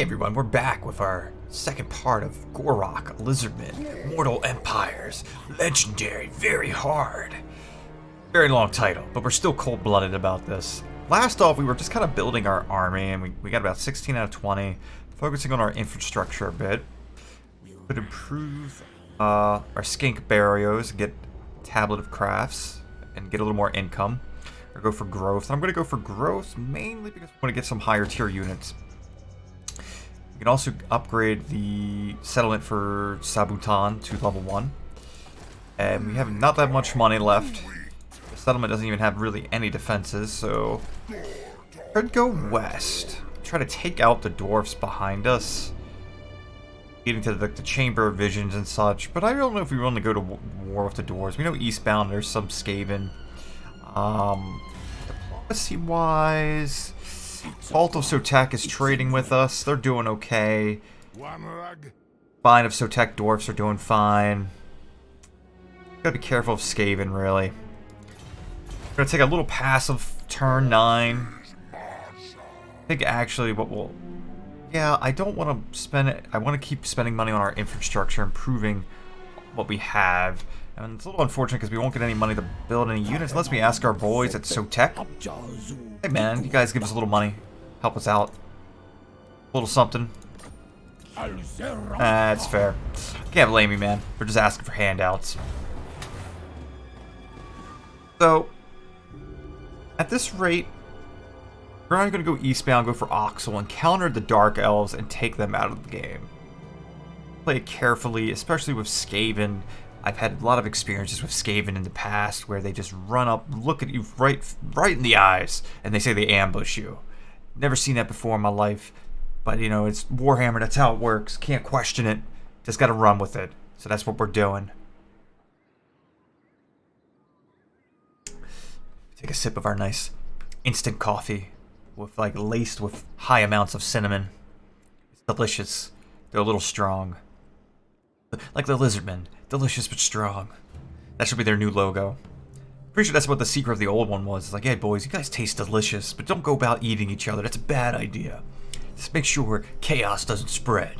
Hey everyone, we're back with our second part of Gor'Rok, Lizardmen, Mortal Empires, Legendary, very hard. Very long title, but we're still cold-blooded about this. Last off, we were just kind of building our army, and we got about 16 out of 20, focusing on our infrastructure a bit. We could improve our skink barrios, get Tablet of Crafts, and get a little more income. Or go for growth. And I'm going to go for growth mainly because I want to get some higher tier units. We can also upgrade the settlement for Sabutan to level 1. And we have not that much money left. The settlement doesn't even have really any defenses, so I'd go west. Try to take out the dwarfs behind us, leading to the Chamber of Visions and such. But I don't know if we want to go to war with the dwarves. We know eastbound there's some Skaven. Diplomacy-wise, Alt of Sotek is trading with us. They're doing okay. Fine of Sotek dwarfs are doing fine. Gotta be careful of Skaven, really. I'm gonna take a little passive turn 9. I think actually what we'll... Yeah, I don't want to spend it... I want to keep spending money on our infrastructure, improving what we have. And it's a little unfortunate because we won't get any money to build any units unless we ask our boys at Sotek. Hey man, you guys give us a little money. Help us out. A little something. That's fair. Can't blame me, man. We're just asking for handouts. So, at this rate, we're only going to go eastbound, go for Oxel, and counter the Dark Elves and take them out of the game. Play it carefully, especially with Skaven. I've had a lot of experiences with Skaven in the past where they just run up, look at you right in the eyes, and they say they ambush you. Never seen that before in my life, but you know, it's Warhammer, that's how it works. Can't question it, just gotta run with it. So that's what we're doing. Take a sip of our nice instant coffee, with like laced with high amounts of cinnamon. It's delicious. They're a little strong. Like the Lizardmen. Delicious but strong. That should be their new logo. Pretty sure that's what the secret of the old one was. It's like, hey boys, you guys taste delicious, but don't go about eating each other. That's a bad idea. Just make sure chaos doesn't spread.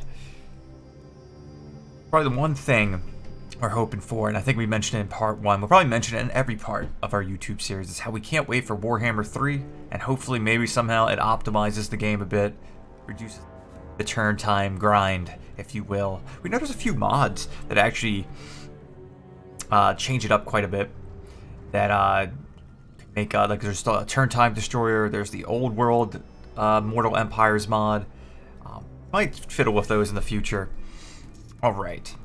Probably the one thing we're hoping for, and I think we mentioned it in part 1, we'll probably mention it in every part of our YouTube series, is how we can't wait for Warhammer 3, and hopefully maybe somehow it optimizes the game a bit, reduces the turn time grind, if you will. We know there's a few mods that actually change it up quite a bit. That make like there's a turn time destroyer. There's the old world Mortal Empires mod. Might fiddle with those in the future. All right.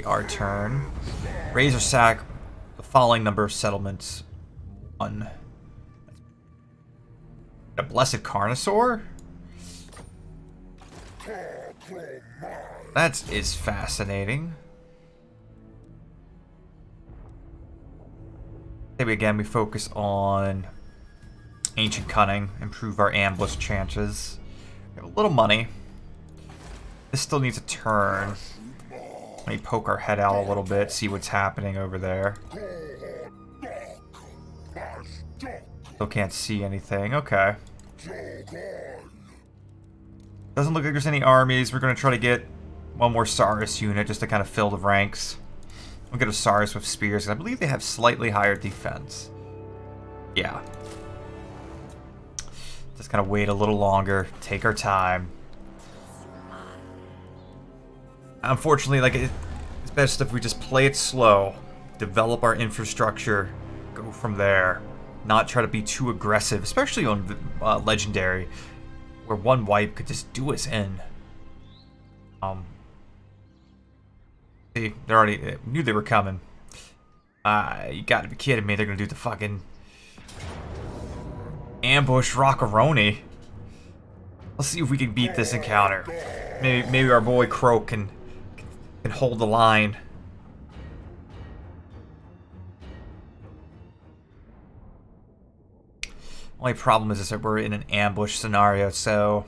Our turn. Raise or sack the following number of settlements. 1. A blessed Carnosaur. That is fascinating. Maybe again we focus on ancient cunning, improve our ambush chances. We have a little money. This still needs a turn. Let me poke our head out a little bit, see what's happening over there. Still can't see anything. Okay. Doesn't look like there's any armies. We're going to try to get one more Saurus unit just to kind of fill the ranks. We'll get a Saurus with spears. I believe they have slightly higher defense. Yeah. Just kind of wait a little longer. Take our time. Unfortunately, like it's best if we just play it slow. Develop our infrastructure. Go from there. Not try to be too aggressive. Especially on Legendary. Where one wipe could just do us in. See, they already knew they were coming. You gotta be kidding me, they're gonna do the fucking ambush rockaroni. Let's see if we can beat this encounter. Maybe our boy Kroak can hold the line. Only problem is that we're in an ambush scenario, so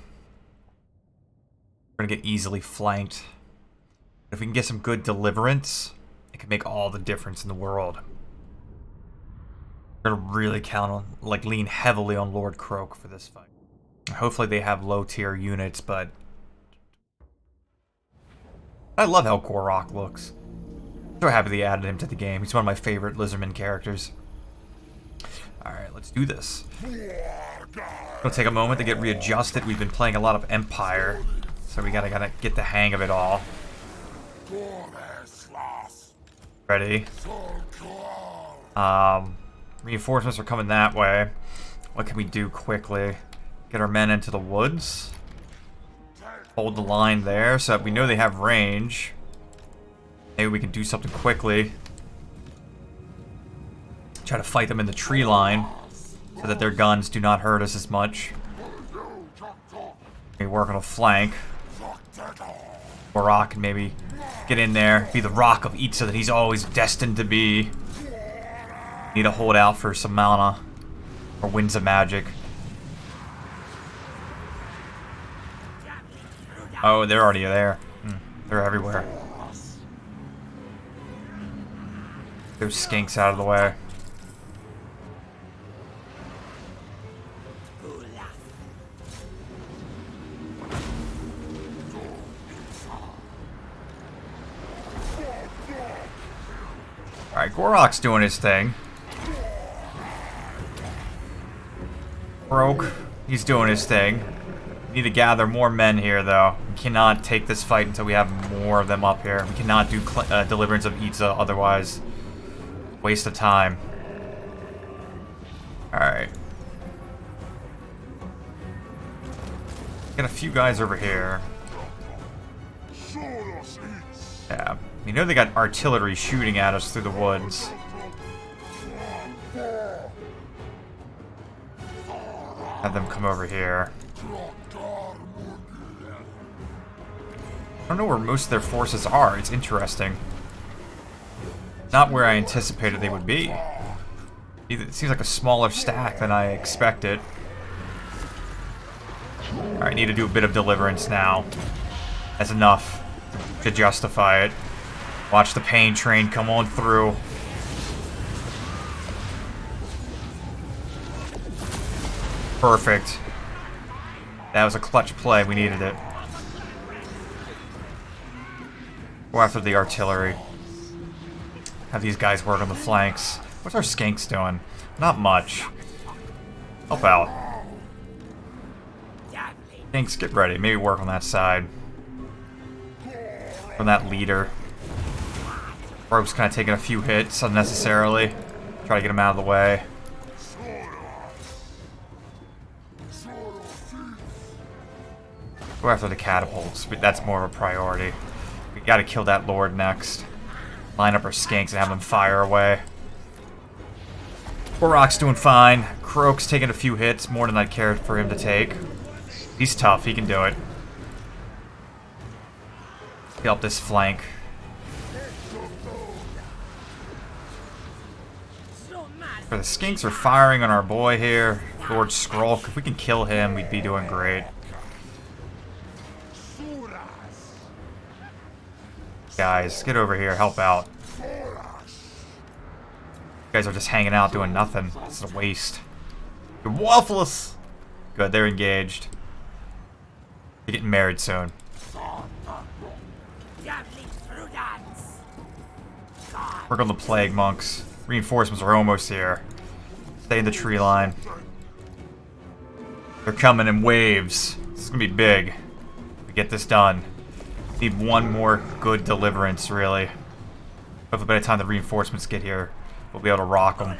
we're gonna get easily flanked. If we can get some good deliverance, it can make all the difference in the world. We're gonna really count on, like, lean heavily on Lord Kroak for this fight. Hopefully they have low tier units, but I love how Gor'Rok looks. So happy they added him to the game. He's one of my favorite Lizardmen characters. Alright, let's do this. It'll take a moment to get readjusted. We've been playing a lot of Empire, so we gotta get the hang of it all. Ready? Reinforcements are coming that way. What can we do quickly? Get our men into the woods. Hold the line there so that we know they have range. Maybe we can do something quickly. Try to fight them in the tree line so that their guns do not hurt us as much. Maybe work on a flank. Gor'Rok can maybe get in there, be the rock of Itza that he's always destined to be. Need to hold out for some mana or winds of magic. Oh, they're already there. They're everywhere. Those skinks out of the way. Alright, Gor'Rok's doing his thing. Kroak, he's doing his thing. We need to gather more men here, though. We cannot take this fight until we have more of them up here. We cannot do Deliverance of Itza, otherwise waste of time. Alright. Got a few guys over here. Yeah. You know they got artillery shooting at us through the woods. Have them come over here. I don't know where most of their forces are. It's interesting. Not where I anticipated they would be. It seems like a smaller stack than I expected. Alright, need to do a bit of deliverance now. That's enough to justify it. Watch the pain train come on through. Perfect. That was a clutch play. We needed it. Go after the artillery. Have these guys work on the flanks. What's our skanks doing? Not much. Help out. Skanks, get ready. Maybe work on that side. From that leader. Rogue's kind of taking a few hits unnecessarily. Try to get him out of the way. Go after the catapults, but that's more of a priority. We gotta kill that lord next. Line up our skanks and have them fire away. Gor'Rok's doing fine. Kroak's taking a few hits, more than I'd care for him to take. He's tough, he can do it. Help this flank. The skinks are firing on our boy here, Lord Kroak. If we can kill him, we'd be doing great. Guys, get over here, help out. You guys are just hanging out doing nothing. It's a waste. You're worthless! Good, they're engaged. They're getting married soon. Work on the plague monks. Reinforcements are almost here. Stay in the tree line. They're coming in waves. This is gonna be big. We get this done. Need one more good deliverance, really. Hopefully by the time the reinforcements get here, we'll be able to rock them.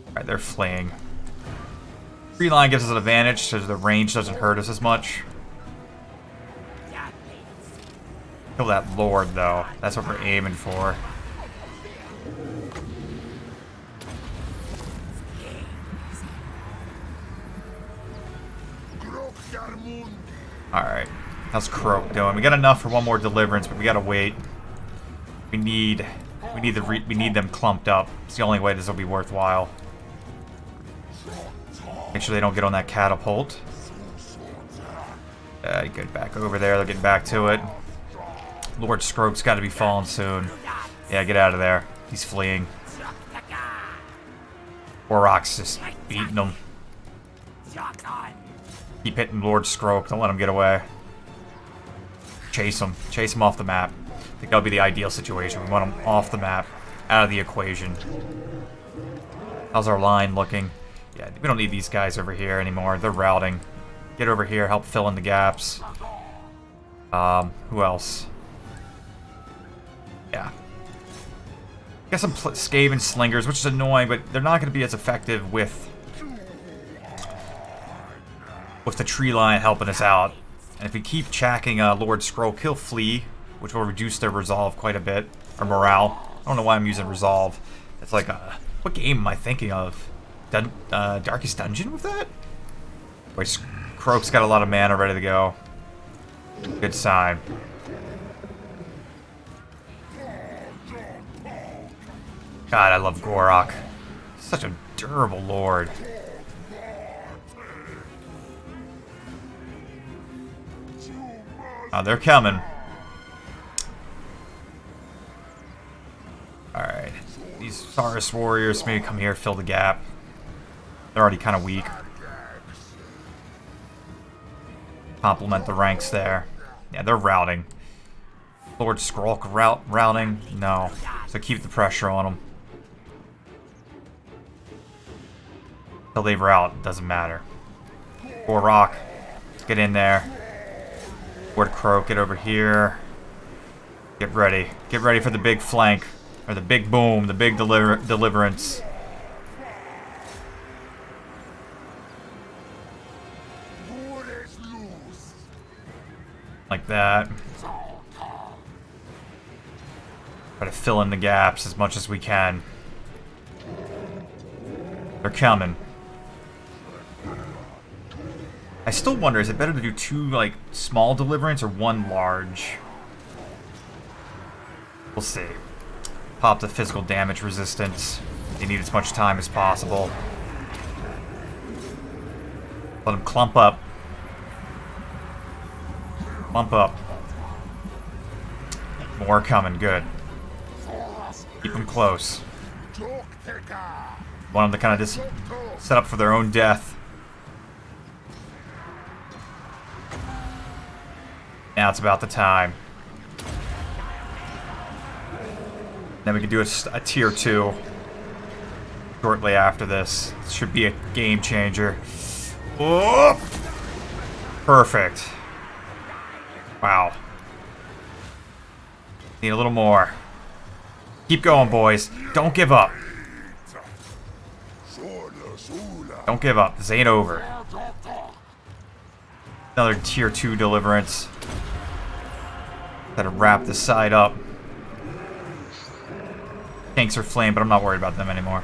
Alright, they're fleeing. Tree line gives us an advantage, so the range doesn't hurt us as much. Kill that lord, though. That's what we're aiming for. Alright. How's Kroak doing? We got enough for one more deliverance, but we gotta wait. We need them clumped up. It's the only way this will be worthwhile. Make sure they don't get on that catapult. Get back over there. They're getting back to it. Lord Kroak's got to be falling soon. Yeah, get out of there. He's fleeing. Gor'Rok's just beating them. Keep hitting Lord Kroak. Don't let him get away. Chase him. Chase him off the map. I think that would be the ideal situation. We want him off the map. Out of the equation. How's our line looking? Yeah, we don't need these guys over here anymore. They're routing. Get over here. Help fill in the gaps. Who else? Yeah. Got some Skaven slingers, which is annoying, but they're not going to be as effective with the tree line helping us out. And if we keep chacking Lord Kroak, he'll flee, which will reduce their resolve quite a bit. Or morale. I don't know why I'm using resolve. It's like a... What game am I thinking of? Darkest Dungeon with that? Wait, Kroak's got a lot of mana ready to go. Good sign. God, I love Gor'Rok. Such a durable lord. Oh, they're coming. Alright. These Saurus warriors may come here, fill the gap. They're already kind of weak. Complement the ranks there. Yeah, they're routing. Lord Kroak routing? No. So keep the pressure on them. Till they rout, doesn't matter. Gor'Rok, get in there. Lord Kroak, get over here. Get ready. Get ready for the big flank. Or the big boom, the big deliverance. Like that. Try to fill in the gaps as much as we can. They're coming. I still wonder, is it better to do 2, like, small deliverance or 1 large? We'll see. Pop the physical damage resistance. They need as much time as possible. Let them clump up. Clump up. More coming, good. Keep them close. Want them to kind of just set up for their own death. Now it's about the time. Then we can do a tier 2 shortly after this. This should be a game changer. Oh! Perfect. Wow. Need a little more. Keep going, boys. Don't give up. Don't give up. This ain't over. Another tier 2 deliverance. Gotta wrap this side up. Tanks are flame, but I'm not worried about them anymore.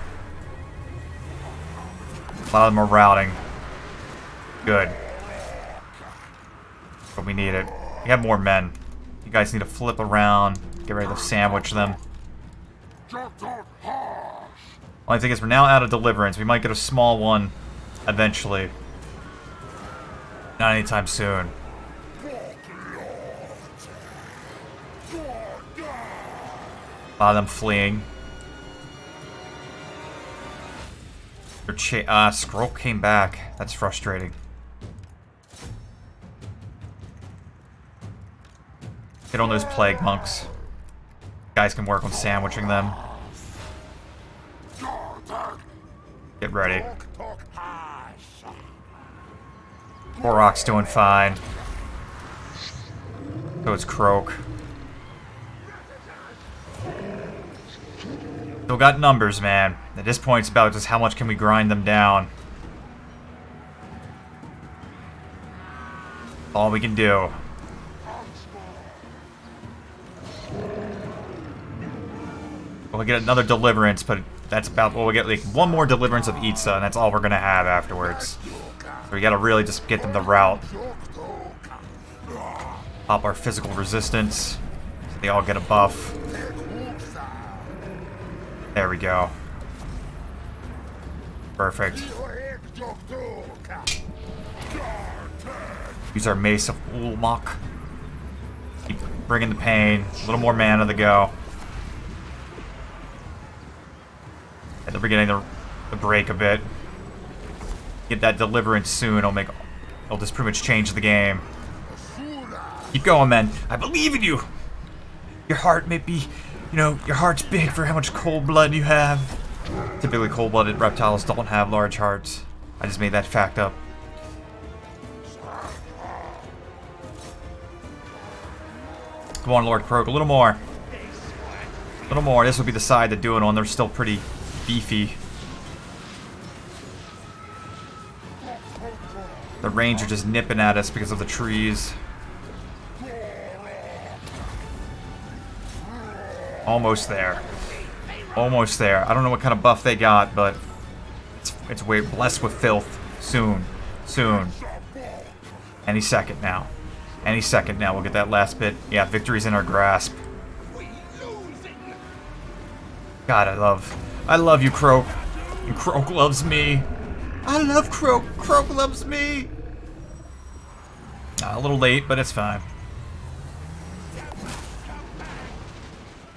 A lot of them are routing. Good. But we need it. We have more men. You guys need to flip around. Get ready to sandwich them. Only thing is, we're now out of deliverance. We might get a small one eventually. Not anytime soon. A lot of them fleeing. Kroak came back. That's frustrating. Get on those plague monks. Guys can work on sandwiching them. Get ready. Gor'Rok's doing fine. So is Kroak. Still got numbers, man. At this point, it's about just how much can we grind them down. All we can do. We'll get another deliverance, but that's about what we'll get. Like one more deliverance of Itza, and that's all we're gonna have afterwards. So we gotta really just get them to rout. Pop our physical resistance. So they all get a buff. There we go. Perfect. Use our Mace of Ulmok. Keep bringing the pain. A little more mana to go. At the beginning, the break a bit. Get that deliverance soon. It'll just pretty much change the game. Keep going, men. I believe in you. Your heart may be, your heart's big for how much cold blood you have. Typically, cold-blooded reptiles don't have large hearts. I just made that fact up. Come on, Lord Kroak, a little more. A little more. This will be the side to do it on. They're still pretty beefy. The range are just nipping at us because of the trees. Almost there. Almost there. I don't know what kind of buff they got, but it's way blessed with filth. Soon. Soon. Any second now. Any second now. We'll get that last bit. Yeah, victory's in our grasp. God, I love you, Kroak. And Kroak loves me. I love Kroak. Kroak loves me. A little late, but it's fine.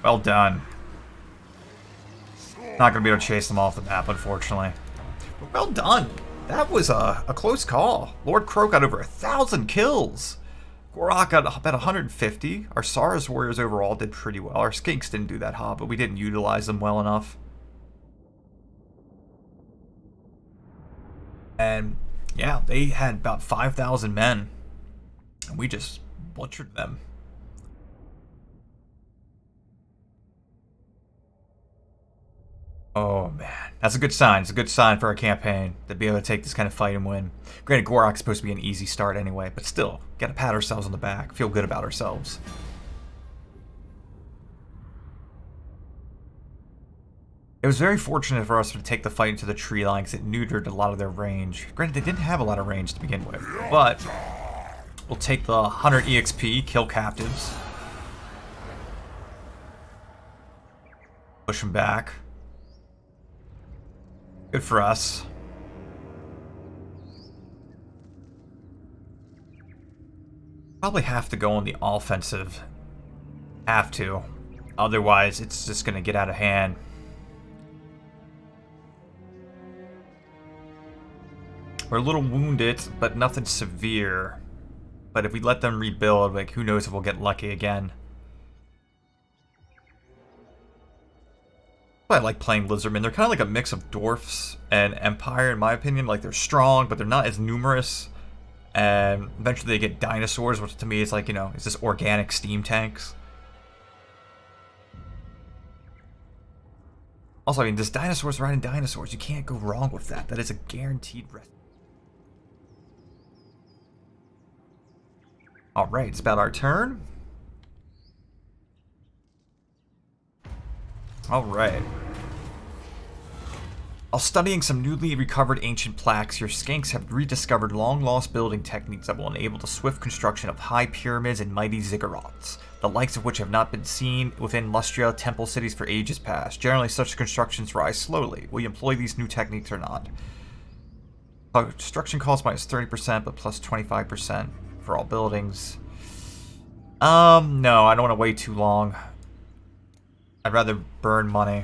Well done. Not going to be able to chase them off the map, unfortunately. But well done. That was a close call. Lord Kroak got over 1,000 kills. Gor'Rok got about 150. Our Saurus warriors overall did pretty well. Our skinks didn't do that hot, but we didn't utilize them well enough. And yeah, they had about 5,000 men. And we just butchered them. Oh man, that's a good sign. It's a good sign for our campaign to be able to take this kind of fight and win. Granted, Gor'Rok's supposed to be an easy start anyway, but still, gotta pat ourselves on the back, feel good about ourselves. It was very fortunate for us to take the fight into the tree line because it neutered a lot of their range. Granted, they didn't have a lot of range to begin with, but we'll take the 100 EXP, kill captives. Push them back. Good for us. Probably have to go on the offensive. Have to. Otherwise, it's just going to get out of hand. We're a little wounded, but nothing severe. But if we let them rebuild, like, who knows if we'll get lucky again. I like playing Lizardmen. They're kind of like a mix of dwarfs and Empire, in my opinion. Like, they're strong, but they're not as numerous. And eventually they get dinosaurs, which to me is like, it's just organic steam tanks. Also, I mean, there's dinosaurs riding dinosaurs. You can't go wrong with that. That is a guaranteed rest. Alright, it's about our turn. Alright. While studying some newly recovered ancient plaques, your skanks have rediscovered long-lost building techniques that will enable the swift construction of high pyramids and mighty ziggurats, the likes of which have not been seen within Lustria temple cities for ages past. Generally, such constructions rise slowly. Will you employ these new techniques or not? Construction cost minus 30%, but plus 25% for all buildings. No, I don't want to wait too long. I'd rather burn money.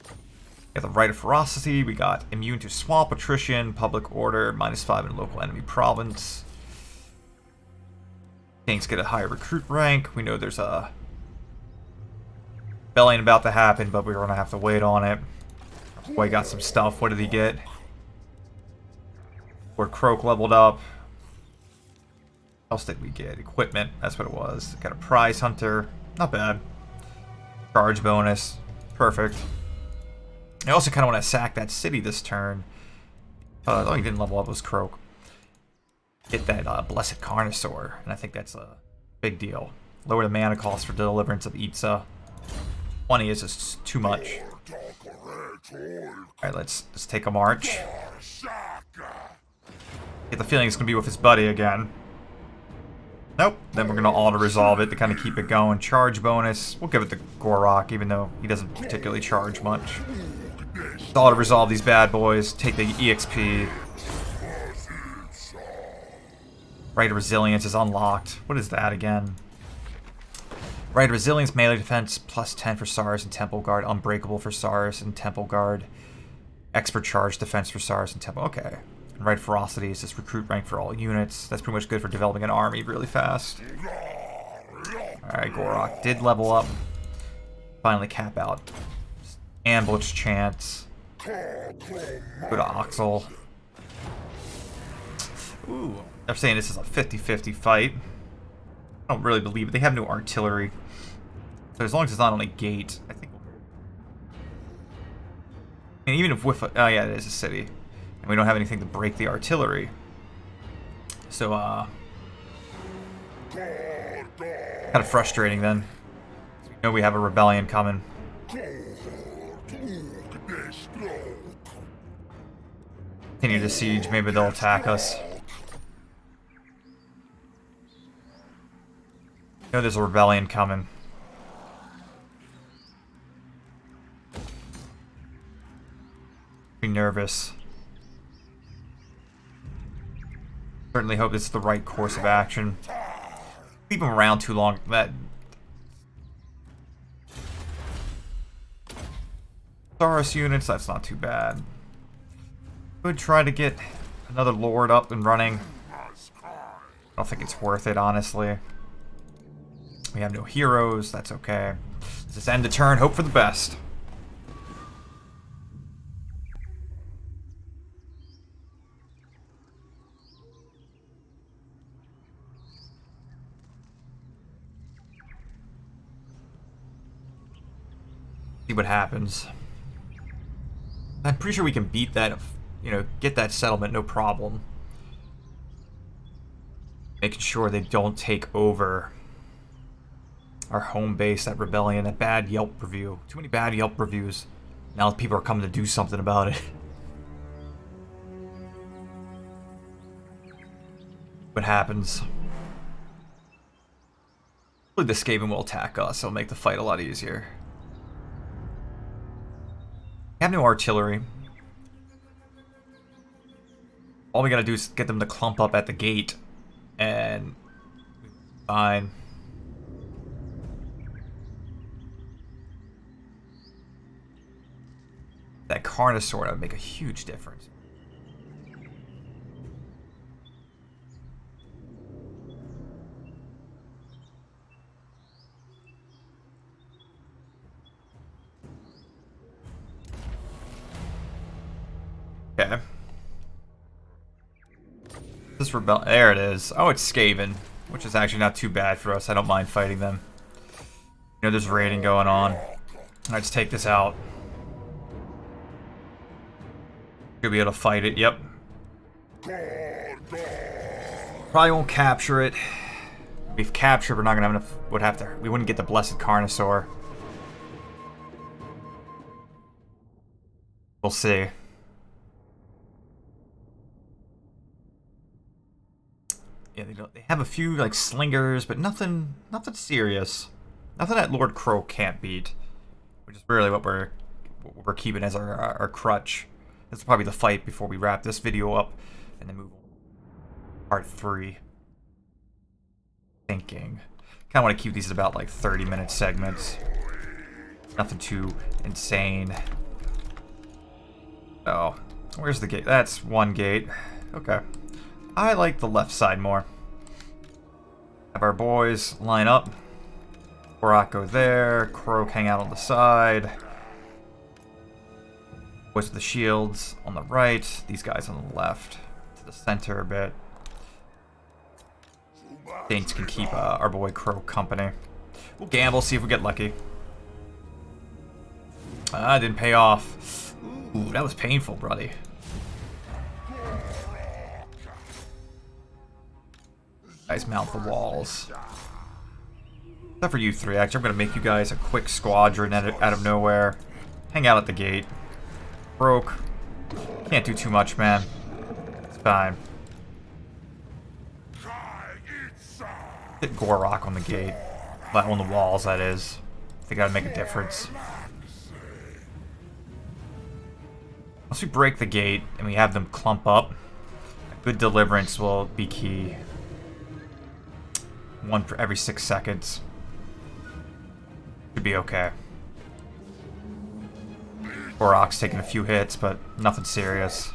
We got the Right of Ferocity, we got Immune to Swamp, Attrition, Public Order, -5 in Local Enemy Province. Things get a higher recruit rank. We know there's a rebellion about to happen, but we're going to have to wait on it. Our boy got some stuff. What did he get? Lord Kroak leveled up. What else did we get? Equipment, that's what it was. Got a Prize Hunter. Not bad. Charge bonus. Perfect. I also kind of want to sack that city this turn. Oh, he didn't level up, was Kroak. Get that Blessed Carnosaur, and I think that's a big deal. Lower the mana cost for Deliverance of Itza. 20 is just too much. Alright, let's take a march. Get the feeling it's going to be with his buddy again. Nope. Then we're going to auto-resolve it to kind of keep it going. Charge bonus. We'll give it to Gor'Rok, even though he doesn't particularly charge much. Auto-resolve these bad boys. Take the EXP. Right of Resilience is unlocked. What is that again? Right of Resilience, melee defense, +10 for Saurus and Temple Guard. Unbreakable for Saurus and Temple Guard. Expert charge defense for Saurus and Tempo. Okay. And right ferocity is just recruit rank for all units. That's pretty much good for developing an army really fast. Alright, Gor'Rok did level up. Finally cap out. Ambush chance. Go to Oxel. Ooh. They're saying this is a 50-50 fight. I don't really believe it. They have no artillery. So as long as it's not on a gate, I think. And even if with, oh yeah, it is a city, and we don't have anything to break the artillery. So kind of frustrating then. So we know we have a rebellion coming. Continue to siege. Maybe they'll attack us. I know there's a rebellion coming. Be nervous. Certainly hope this is the right course of action. Leave them around too long. That Saurus units, that's not too bad. Could try to get another lord up and running. I don't think it's worth it, honestly. We have no heroes, that's okay. Let's just end the turn, hope for the best. See what happens. I'm pretty sure we can beat that, you know, get that settlement, no problem. Making sure they don't take over our home base, that rebellion, that bad Yelp review. Too many bad Yelp reviews. Now people are coming to do something about it. What happens? Hopefully the Skaven will attack us, it'll make the fight a lot easier. We have no artillery. All we gotta do is get them to clump up at the gate, and fine. That Carnosaur would make a huge difference. Okay. This rebel. There it is. Oh, it's Skaven, which is actually not too bad for us. I don't mind fighting them. You know, there's raiding going on. Let's take this out. Should be able to fight it. Yep. Probably won't capture it. We've captured. We're not gonna have enough. Would have to. We wouldn't get the blessed Carnosaur. We'll see. Yeah, they have a few like slingers, but nothing serious. Nothing that Lord Kroak can't beat, which is really what we're keeping as our crutch. This will probably be the fight before we wrap this video up, and then move on. Part 3. Thinking. Kind of want to keep these at about like 30-minute segments. Nothing too insane. Oh, where's the gate? That's one gate. Okay. I like the left side more. Have our boys line up. Gor'Rok go there. Kroak hang out on the side. Boys with the shields on the right. These guys on the left. To the center a bit. Saints can keep our boy Kroak company. We'll gamble, see if we get lucky. Didn't pay off. Ooh, that was painful, buddy. Guys mount the walls. Except for you three, actually. I'm going to make you guys a quick squadron out of nowhere. Hang out at the gate. Kroak. Can't do too much, man. It's fine. Hit Gor'Rok on the gate. On the walls, that is. They gotta make a difference. Once we break the gate and we have them clump up, a good deliverance will be key. One for every 6 seconds. Should be okay. Gor'Rok's taking a few hits, but nothing serious.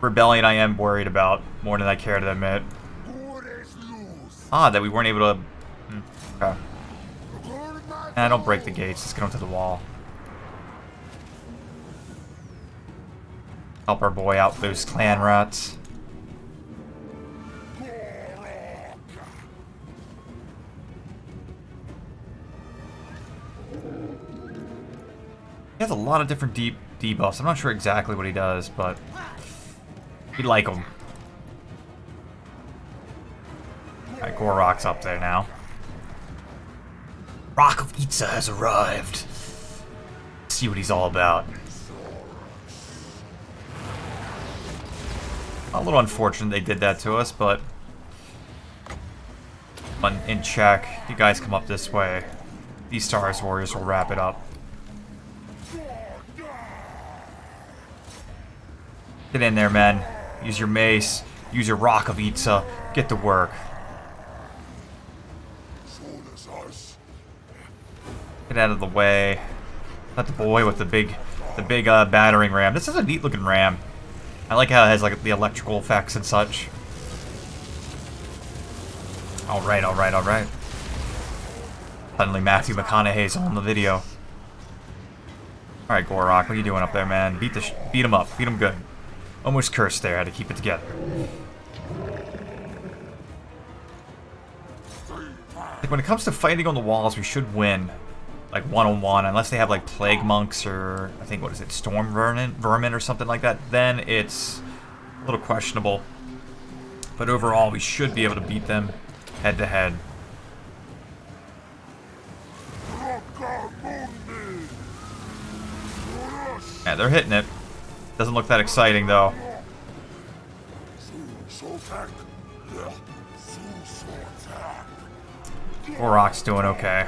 Rebellion I am worried about, more than I care to admit. That we weren't able to... Okay. Don't break the gates, let's get onto the wall. Help our boy out those clan rats. He has a lot of different debuffs. I'm not sure exactly what he does, but we like him. Alright, Gor'Rok's up there now. Rock of Itza has arrived. Let's see what he's all about. A little unfortunate they did that to us, but in check. You guys come up this way. These Saurus warriors will wrap it up. Get in there, men. Use your mace. Use your Rock of Itza. Get to work. Get out of the way. Not the boy with the big battering ram. This is a neat looking ram. I like how it has like the electrical effects and such. Alright, alright, alright. Suddenly Matthew McConaughey's on the video. Alright, Gor'Rok, what are you doing up there, man? Beat him up. Beat him good. Almost cursed there. Had to keep it together. Like, when it comes to fighting on the walls, we should win. Like, one-on-one, unless they have, like, Plague Monks or, I think, what is it, Storm Vermin or something like that. Then it's a little questionable. But overall, we should be able to beat them head-to-head. Yeah, they're hitting it. Doesn't look that exciting, though. Gor'Rok's doing okay.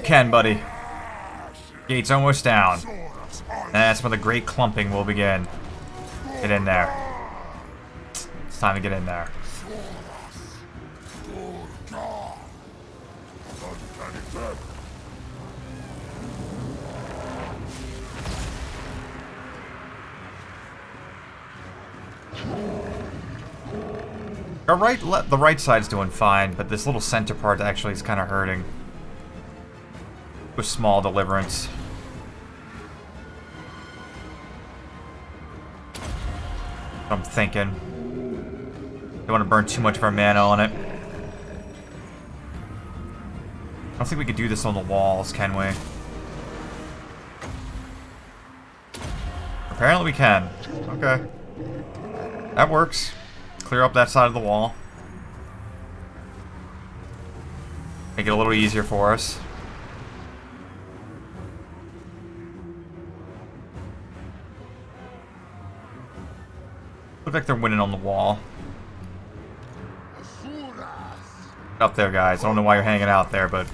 Ken, buddy. Gate's almost down. And that's when the great clumping will begin. Get in there. It's time to get in there. The right side's doing fine, but this little center part actually is kind of hurting. With small deliverance. I'm thinking. Don't want to burn too much of our mana on it. I don't think we could do this on the walls, can we? Apparently we can. Okay. That works. Clear up that side of the wall. Make it a little easier for us. Look like they're winning on the wall. Up there, guys. I don't know why you're hanging out there, but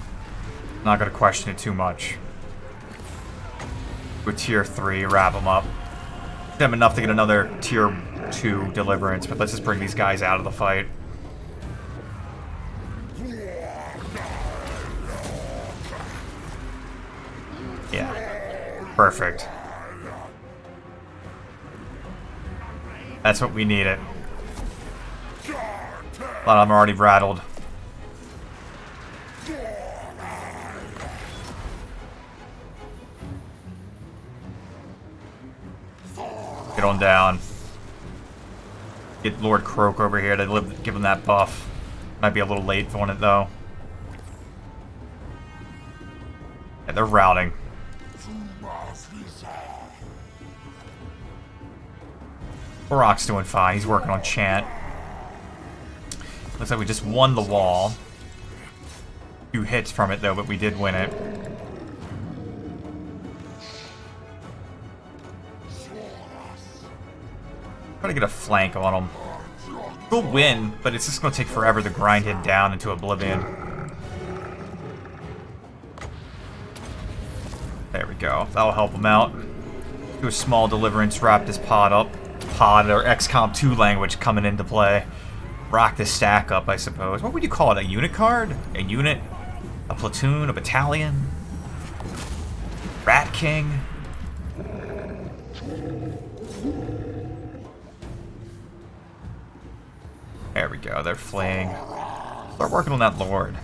I'm not going to question it too much. With tier 3, wrap them up. Them enough to get another tier 2 deliverance, but let's just bring these guys out of the fight. Yeah. Perfect. That's what we needed. A lot of them are already rattled. Get on down. Get Lord Kroak over here to give him that buff. Might be a little late on it though. Yeah, they're routing. Gor'Rok's doing fine. He's working on chant. Looks like we just won the wall. 2 hits from it though, but we did win it. Try to get a flank on him. We'll win, but it's just going to take forever to grind him down into oblivion. There we go. That'll help him out. Do a small deliverance, wrap this pod up. Pod or XCOM 2 language coming into play. rock this stack up, I suppose. What would you call it? A unit card? A unit? A platoon? A battalion? Rat King? There we go, they're fleeing. Start working on that Lord.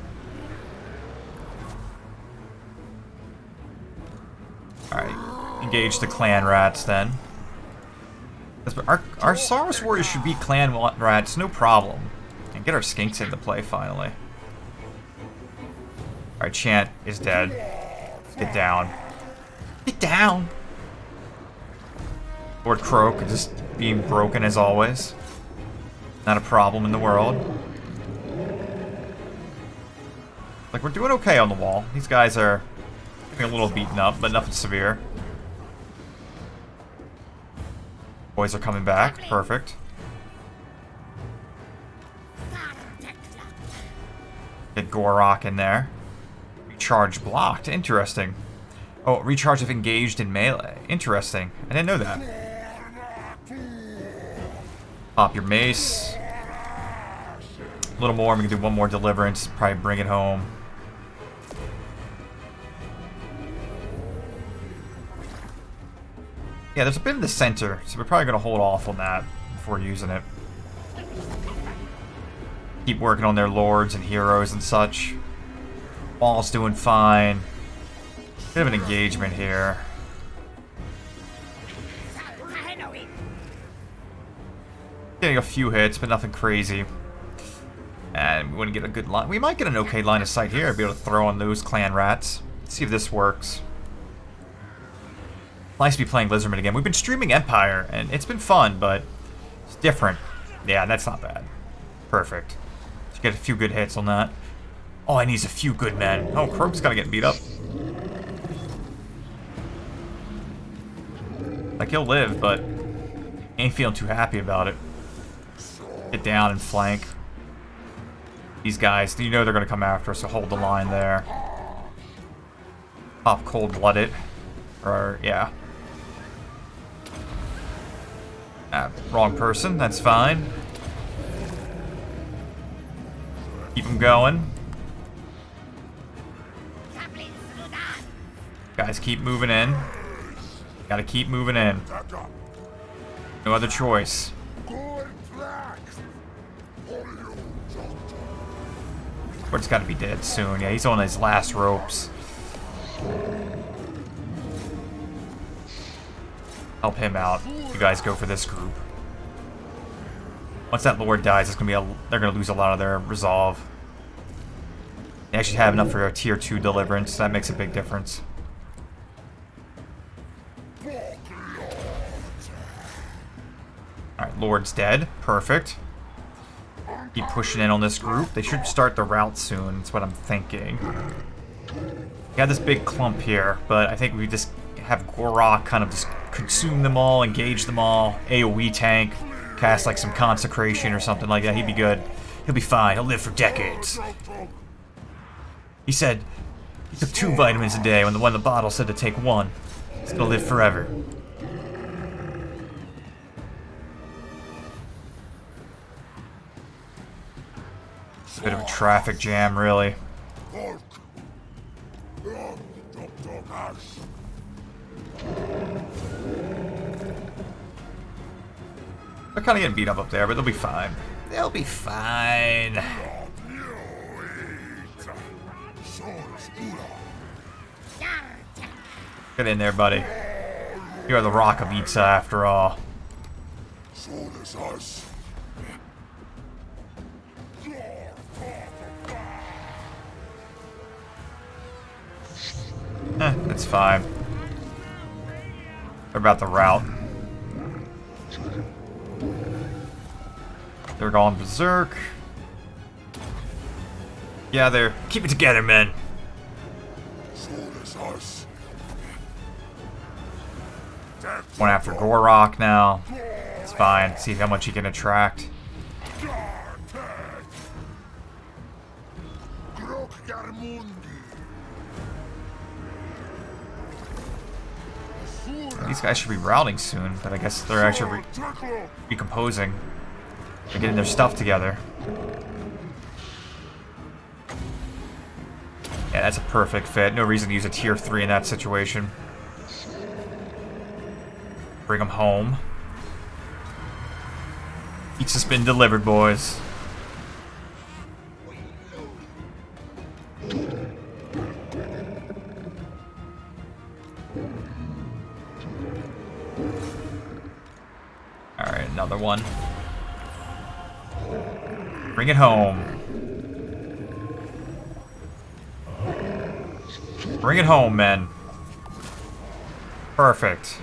Alright, engage the clan rats then. Our Saurus warriors should beat clan rats, no problem. And get our skinks into play finally. Alright, Chant is dead. Get down. Get down! Lord Kroak just being broken as always. Not a problem in the world. Like, we're doing okay on the wall. These guys are getting a little beaten up, but nothing severe. Boys are coming back. Perfect. Get Gor'Rok in there. Recharge blocked. Interesting. Oh, recharge if engaged in melee. Interesting. I didn't know that. Pop your mace. A little more. We can do one more deliverance. Probably bring it home. Yeah, there's a bit in the center, so we're probably going to hold off on that before using it. Keep working on their lords and heroes and such. Wall's doing fine. Bit of an engagement here. Getting a few hits, but nothing crazy. And we want to get a good line. We might get an okay line of sight here. Be able to throw on those clan rats. Let's see if this works. Nice to be playing Lizardmen again. We've been streaming Empire, and it's been fun, but it's different. Yeah, that's not bad. Perfect. Just get a few good hits on that. All I need is a few good men. Oh, Kroak's gotta get beat up. Like, he'll live, but ain't feeling too happy about it. Get down and flank. These guys, you know they're gonna come after us, so hold the line there. Pop cold-blooded. Or, yeah. Wrong person, that's fine. Keep them going. Guys, keep moving in. Gotta keep moving in. No other choice. Lord's gotta be dead soon. Yeah, he's on his last ropes. Help him out. You guys go for this group. Once that Lord dies, it's gonna be they're gonna lose a lot of their resolve. They actually have enough for a tier 2 deliverance. That makes a big difference. Alright, Lord's dead. Perfect. Keep pushing in on this group. They should start the route soon. That's what I'm thinking. We got this big clump here, but I think we just have Gor'Rok kind of just consume them all, engage them all, AoE tank, cast like some consecration or something like that. He'd be good. He'll be fine. He'll live for decades. He said he took 2 vitamins a day when the bottle said to take 1. He's gonna live forever. Bit of a traffic jam, really. They're kind of getting beat up there, but they'll be fine. They'll be fine. Get in there, buddy. You are the Rock of Itza, after all. That's fine. They're about the route. They're going berserk. Yeah, they're... Keep it together, men. One after Gor'Rok now. It's fine. See how much he can attract. These guys should be routing soon, but I guess they're actually recomposing. They're getting their stuff together. Yeah, that's a perfect fit. No reason to use a tier 3 in that situation. Bring them home. Pizza's been delivered, boys. Alright, another one. Bring it home. Bring it home, men. Perfect.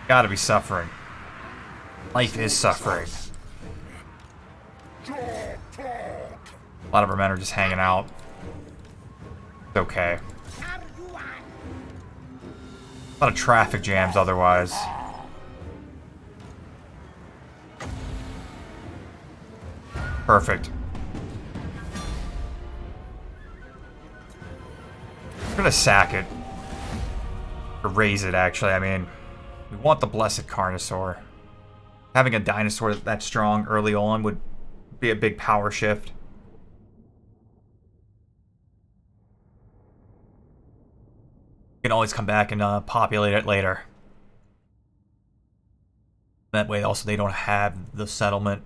Gotta be suffering. Life is suffering. A lot of our men are just hanging out. It's okay. A lot of traffic jams otherwise. Perfect. I'm gonna sack it. Or raise it, actually. I mean, we want the Blessed Carnosaur. Having a dinosaur that strong early on would be a big power shift. You can always come back and populate it later. That way, also, they don't have the settlement.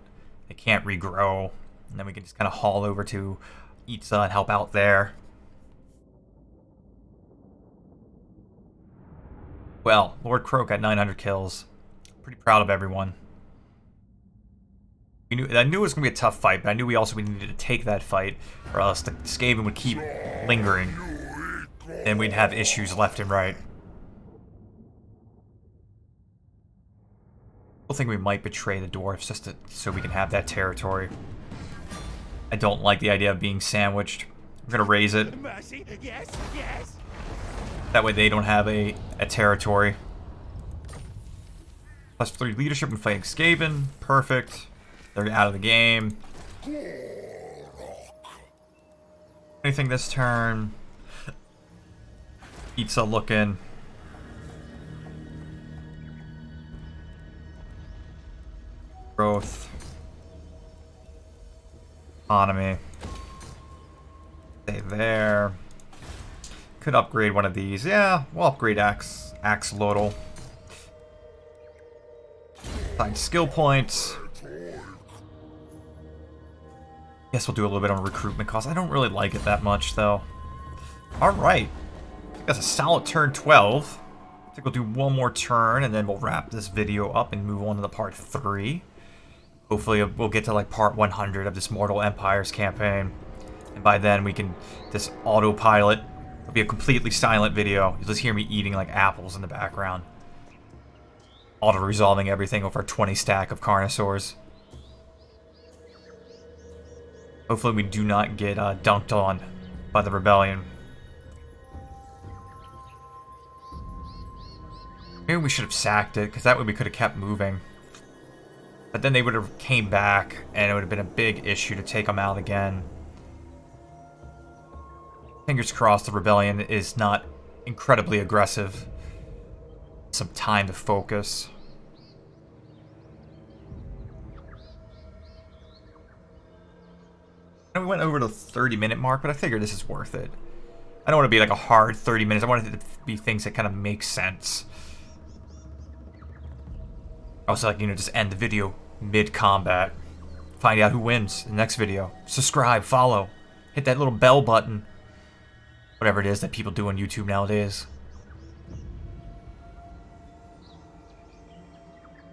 They can't regrow. And then we can just kind of haul over to Itza and help out there. Well, Lord Kroak got 900 kills. Pretty proud of everyone. I knew it was going to be a tough fight, but I knew we also needed to take that fight, or else the Skaven would keep lingering. And we'd have issues left and right. I think we might betray the dwarves just so we can have that territory. I don't like the idea of being sandwiched. We're going to raise it. Mercy. Yes, yes. That way they don't have a territory. +3 leadership and fighting Skaven. Perfect. They're out of the game. Anything this turn? Pizza looking. Growth. Economy. Stay there. Could upgrade one of these. Yeah, we'll upgrade Axolotl. Find skill points. Guess we'll do a little bit on recruitment cost. I don't really like it that much, though. Alright. That's a solid turn 12. I think we'll do one more turn, and then we'll wrap this video up and move on to the part 3. Hopefully we'll get to like part 100 of this Mortal Empires campaign. And by then we can just autopilot. It'll be a completely silent video. You'll just hear me eating like apples in the background. Auto-resolving everything with our 20 stack of Carnosaurs. Hopefully we do not get dunked on by the Rebellion. Maybe we should have sacked it, because that way we could have kept moving. But then they would have came back, and it would have been a big issue to take them out again. Fingers crossed the Rebellion is not incredibly aggressive. Some time to focus. And we went over the 30-minute mark, but I figured this is worth it. I don't want to be like a hard 30 minutes. I want it to be things that kind of make sense. Also, like, you know, just end the video mid-combat. Find out who wins in the next video. Subscribe, follow, hit that little bell button. Whatever it is that people do on YouTube nowadays.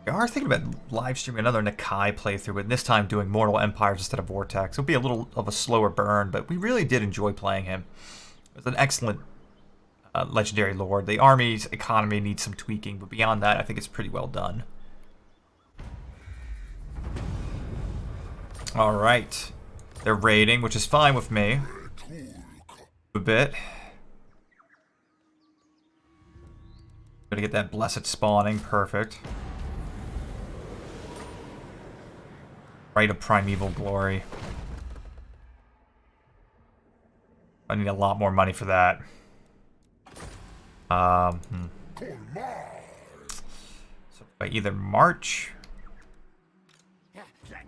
We are thinking about live streaming another Nakai playthrough, but this time doing Mortal Empires instead of Vortex. It'll be a little of a slower burn, but we really did enjoy playing him. It was an excellent legendary lord. The army's economy needs some tweaking, but beyond that, I think it's pretty well done. Alright. They're raiding, which is fine with me. A bit. Gotta get that blessed spawning. Perfect. Rite of Primeval Glory. I need a lot more money for that. So if I either march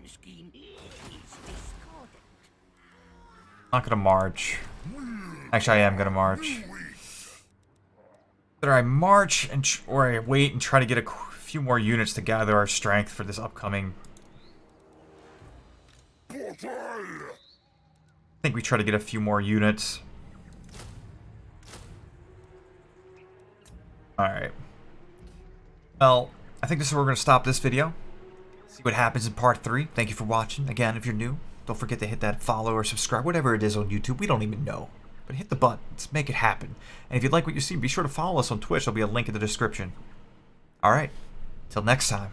scheme is discordant. Not gonna march. Actually, I am gonna march. Either I march or I wait and try to get a few more units to gather our strength for this upcoming. I think we try to get a few more units. Alright. Well, I think this is where we're going to stop this video. See what happens in part 3. Thank you for watching. Again, if you're new, don't forget to hit that follow or subscribe, whatever it is on YouTube. We don't even know. But hit the button. Let's make it happen. And if you like what you see, be sure to follow us on Twitch. There'll be a link in the description. Alright. Till next time.